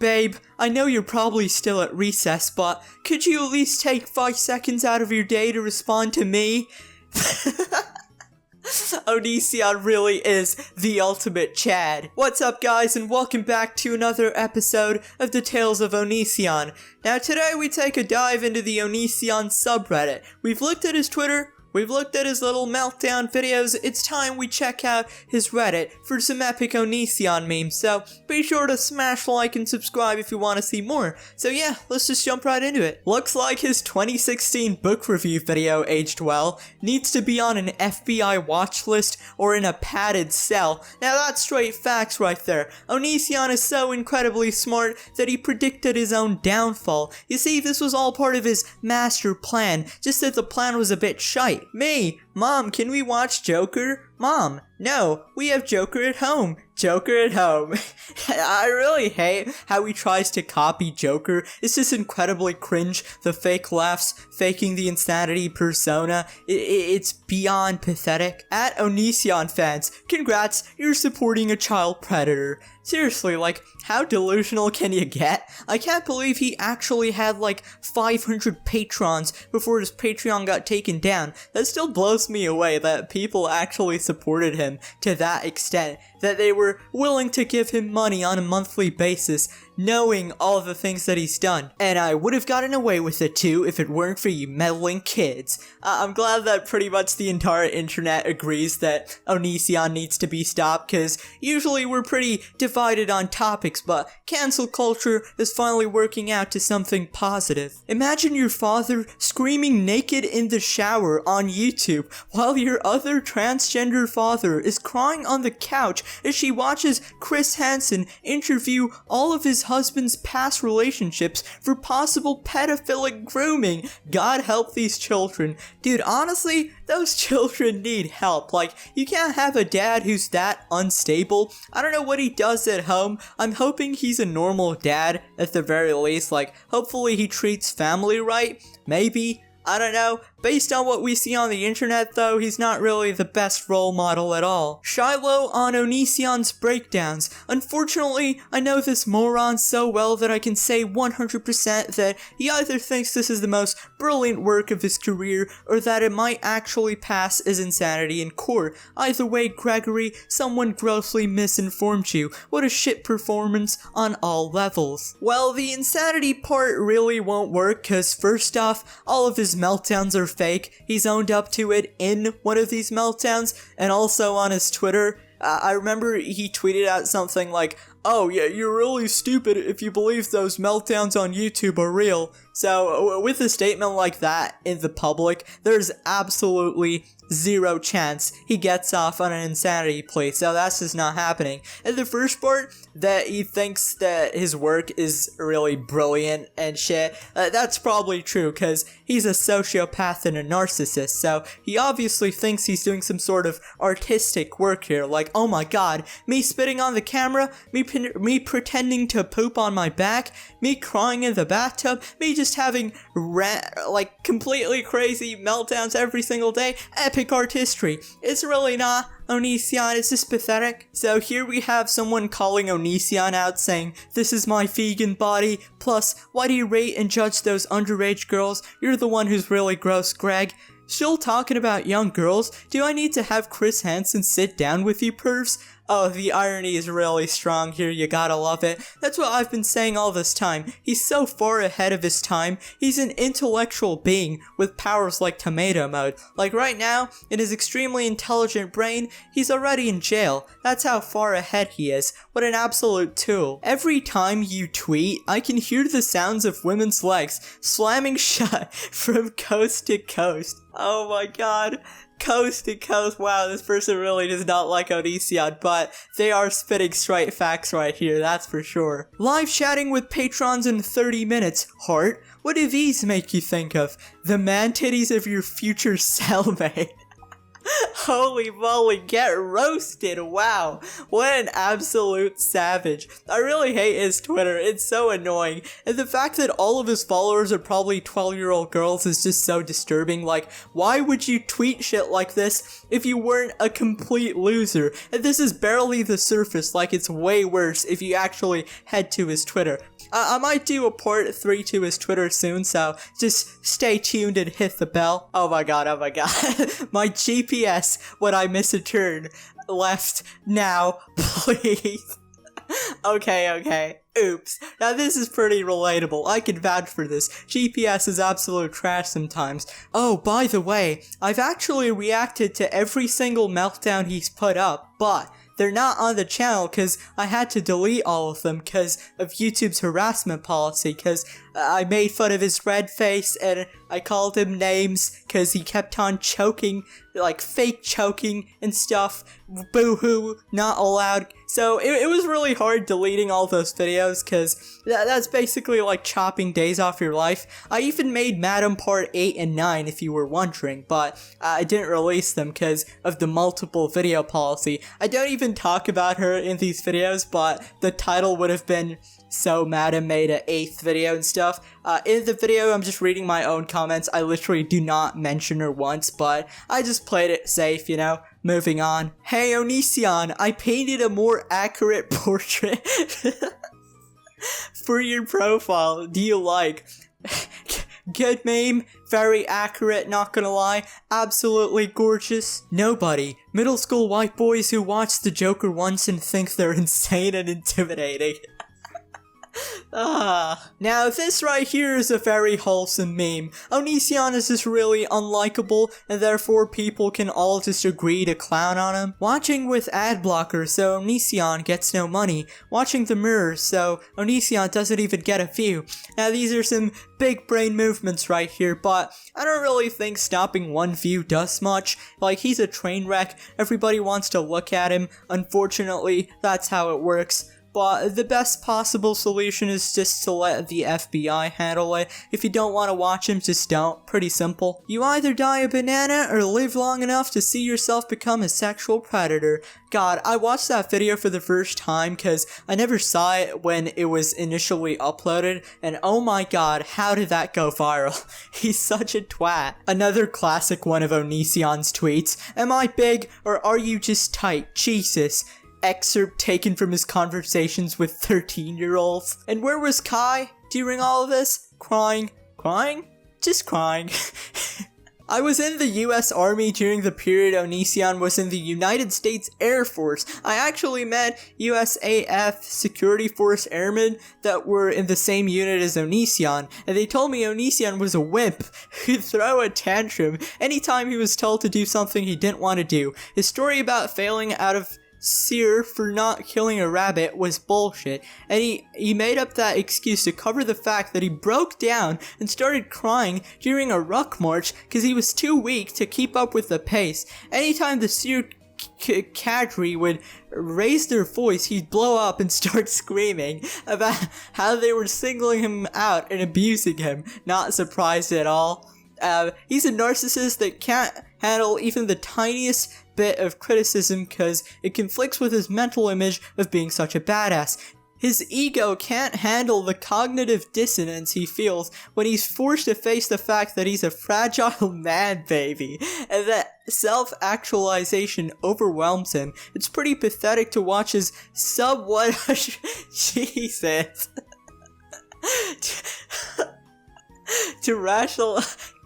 babe, I know you're probably still at recess, but could you at least take 5 seconds out of your day to respond to me? Onision really is the ultimate Chad. What's up, guys, and welcome back to another episode of the Tales of Onision. Now today we take a dive into the Onision subreddit. We've looked at his Twitter, we've looked at his little meltdown videos. It's time we check out his Reddit for some epic Onision memes, so be sure to smash like and subscribe if you want to see more. So yeah, let's just jump right into it. Looks like his 2016 book review video aged well, needs to be on an FBI watch list or in a padded cell. Now that's straight facts right there. Onision is so incredibly smart that he predicted his own downfall. You see, this was all part of his master plan, just that the plan was a bit shite. Me! Mom, can we watch Joker? Mom, no, we have Joker at home. Joker at home. I really hate how he tries to copy Joker. It's just incredibly cringe. The fake laughs, faking the insanity persona. It's beyond pathetic. At Onision fans, congrats, you're supporting a child predator. Seriously, like, how delusional can you get? I can't believe he actually had like 500 patrons before his Patreon got taken down. That still blows me away that people actually supported him to that extent, that they were willing to give him money on a monthly basis, knowing all the things that he's done. And I would have gotten away with it too if it weren't for you meddling kids. I'm glad that pretty much the entire internet agrees that Onision needs to be stopped, because usually we're pretty divided on topics, but cancel culture is finally working out to something positive. Imagine your father screaming naked in the shower on YouTube while your other transgender father is crying on the couch as she watches Chris Hansen interview all of his husband's past relationships for possible pedophilic grooming. God help these children. Dude, honestly, those children need help. Like, you can't have a dad who's that unstable. I don't know what he does at home. I'm hoping he's a normal dad at the very least. Like, hopefully he treats family right. Maybe. I don't know. Based on what we see on the internet though, he's not really the best role model at all. Shiloh on Onision's breakdowns. Unfortunately, I know this moron so well that I can say 100% that he either thinks this is the most brilliant work of his career or that it might actually pass as insanity in court. Either way, Gregory, someone grossly misinformed you. What a shit performance on all levels. Well, the insanity part really won't work because first off, all of his meltdowns are fake. He's owned up to it in one of these meltdowns, and also on his Twitter. I remember he tweeted out something like, "Oh yeah, you're really stupid if you believe those meltdowns on YouTube are real." So with a statement like that in the public, there's absolutely zero chance he gets off on an insanity plea, so that's just not happening. And the first part, that he thinks that his work is really brilliant and shit, that's probably true, because he's a sociopath and a narcissist, so he obviously thinks he's doing some sort of artistic work here, like, oh my god, me spitting on the camera, me pretending to poop on my back, me crying in the bathtub, me just having like completely crazy meltdowns every single day, epic artistry. It's really not. Onision, it's just pathetic. So here we have someone calling Onision out saying, "This is my vegan body, plus, why do you rate and judge those underage girls? You're the one who's really gross, Greg." Still talking about young girls? Do I need to have Chris Hansen sit down with you, pervs? Oh, the irony is really strong here, you gotta love it. That's what I've been saying all this time. He's so far ahead of his time. He's an intellectual being with powers like tomato mode. Like right now, in his extremely intelligent brain, he's already in jail. That's how far ahead he is. What an absolute tool. Every time you tweet, I can hear the sounds of women's legs slamming shut from coast to coast. Oh my god. Coast to coast. Wow, this person really does not like Onision, but they are spitting straight facts right here, that's for sure. Live chatting with patrons in 30 minutes. Heart, what do these make you think of? The man titties of your future cellmate. Holy moly, get roasted. Wow, what an absolute savage. I really hate his Twitter. It's so annoying. And the fact that all of his followers are probably 12-year-old girls is just so disturbing. Like, why would you tweet shit like this if you weren't a complete loser? And this is barely the surface. Like, it's way worse if you actually head to his Twitter. I might do a part 3 to his Twitter soon, so just stay tuned and hit the bell. Oh my god. My GPS, when I miss a turn, left now, please. Okay. Oops. Now this is pretty relatable. I can vouch for this. GPS is absolute trash sometimes. Oh, by the way, I've actually reacted to every single meltdown he's put up, but they're not on the channel because I had to delete all of them because of YouTube's harassment policy, because I made fun of his red face and I called him names because he kept on choking, like fake choking and stuff. Boo-hoo, not allowed. So it was really hard deleting all those videos because that's basically like chopping days off your life. I even made Madam Part 8 and 9 if you were wondering, but I didn't release them because of the multiple video policy. I don't even talk about her in these videos, but the title would have been "So Madam made an 8th video" and stuff. In the video, I'm just reading my own comments. I literally do not mention her once, but I just played it safe, you know? Moving on. Hey Onision, I painted a more accurate portrait for your profile. Do you like? Good meme, very accurate, not gonna lie, absolutely gorgeous. Nobody. Middle school white boys who watch the Joker once and think they're insane and intimidating. Now this right here is a very wholesome meme. Onision is just really unlikable, and therefore people can all just agree to clown on him. Watching with ad blocker, so Onision gets no money. Watching the mirror, so Onision doesn't even get a view. Now these are some big brain movements right here, but I don't really think stopping one view does much. Like, he's a train wreck, everybody wants to look at him. Unfortunately, that's how it works. But the best possible solution is just to let the FBI handle it. If you don't want to watch him, just don't. Pretty simple. You either die a banana or live long enough to see yourself become a sexual predator. God, I watched that video for the first time because I never saw it when it was initially uploaded, and oh my god, how did that go viral? He's such a twat. Another classic one of Onision's tweets. Am I big or are you just tight? Jesus. Excerpt taken from his conversations with 13-year-olds. And where was Kai during all of this? Crying. Just crying. I was in the US Army during the period Onision was in the United States Air Force. I actually met USAF Security Force airmen that were in the same unit as Onision, and they told me Onision was a wimp who'd throw a tantrum anytime he was told to do something he didn't want to do. His story about failing out of Sear for not killing a rabbit was bullshit, and he made up that excuse to cover the fact that he broke down and started crying during a ruck march because he was too weak to keep up with the pace. Anytime the Sear cadre would raise their voice, he'd blow up and start screaming about how they were singling him out and abusing him. Not surprised at all. He's a narcissist that can't handle even the tiniest bit of criticism because it conflicts with his mental image of being such a badass. His ego can't handle the cognitive dissonance he feels when he's forced to face the fact that he's a fragile man baby, and that self-actualization overwhelms him. It's pretty pathetic to watch his Jesus.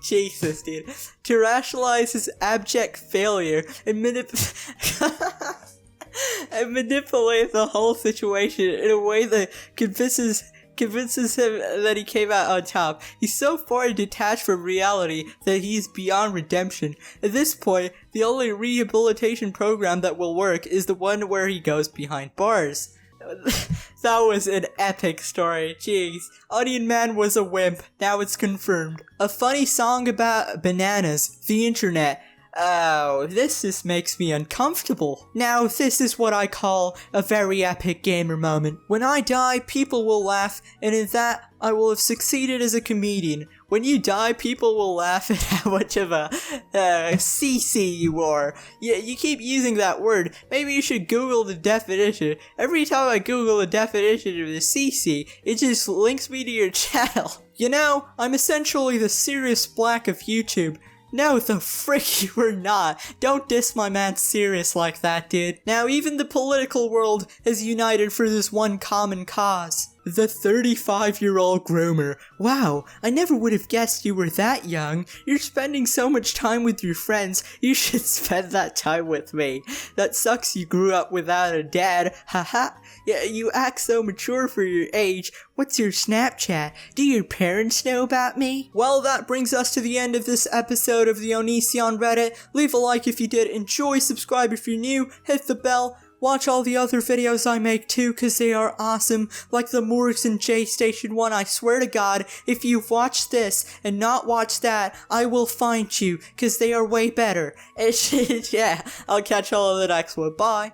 Jesus, dude. To rationalize his abject failure and manipulate the whole situation in a way that convinces him that he came out on top. He's so far detached from reality that he's beyond redemption. At this point, the only rehabilitation program that will work is the one where he goes behind bars. That was an epic story, jeez. Onion Man was a wimp, now it's confirmed. A funny song about bananas, the internet. Oh, this just makes me uncomfortable. Now, this is what I call a very epic gamer moment. When I die, people will laugh, and in that, I will have succeeded as a comedian. When you die, people will laugh at how much of a CC you are. Yeah, you keep using that word. Maybe you should Google the definition. Every time I Google the definition of the CC, it just links me to your channel. You know, I'm essentially the Sirius Black of YouTube. No, the frick you were not. Don't diss my man Sirius like that, dude. Now, even the political world has united for this one common cause. The 35-year-old groomer. Wow, I never would have guessed you were that young. You're spending so much time with your friends, you should spend that time with me. That sucks you grew up without a dad, haha. Yeah, you act so mature for your age. What's your Snapchat? Do your parents know about me? Well, that brings us to the end of this episode of the Onision Reddit. Leave a like if you did enjoy, subscribe if you're new, hit the bell. Watch all the other videos I make too, cause they are awesome, like the Morgs and J Station one. I swear to God, if you've watched this and not watched that, I will find you, cause they are way better. Yeah, I'll catch y'all in the next one. Bye.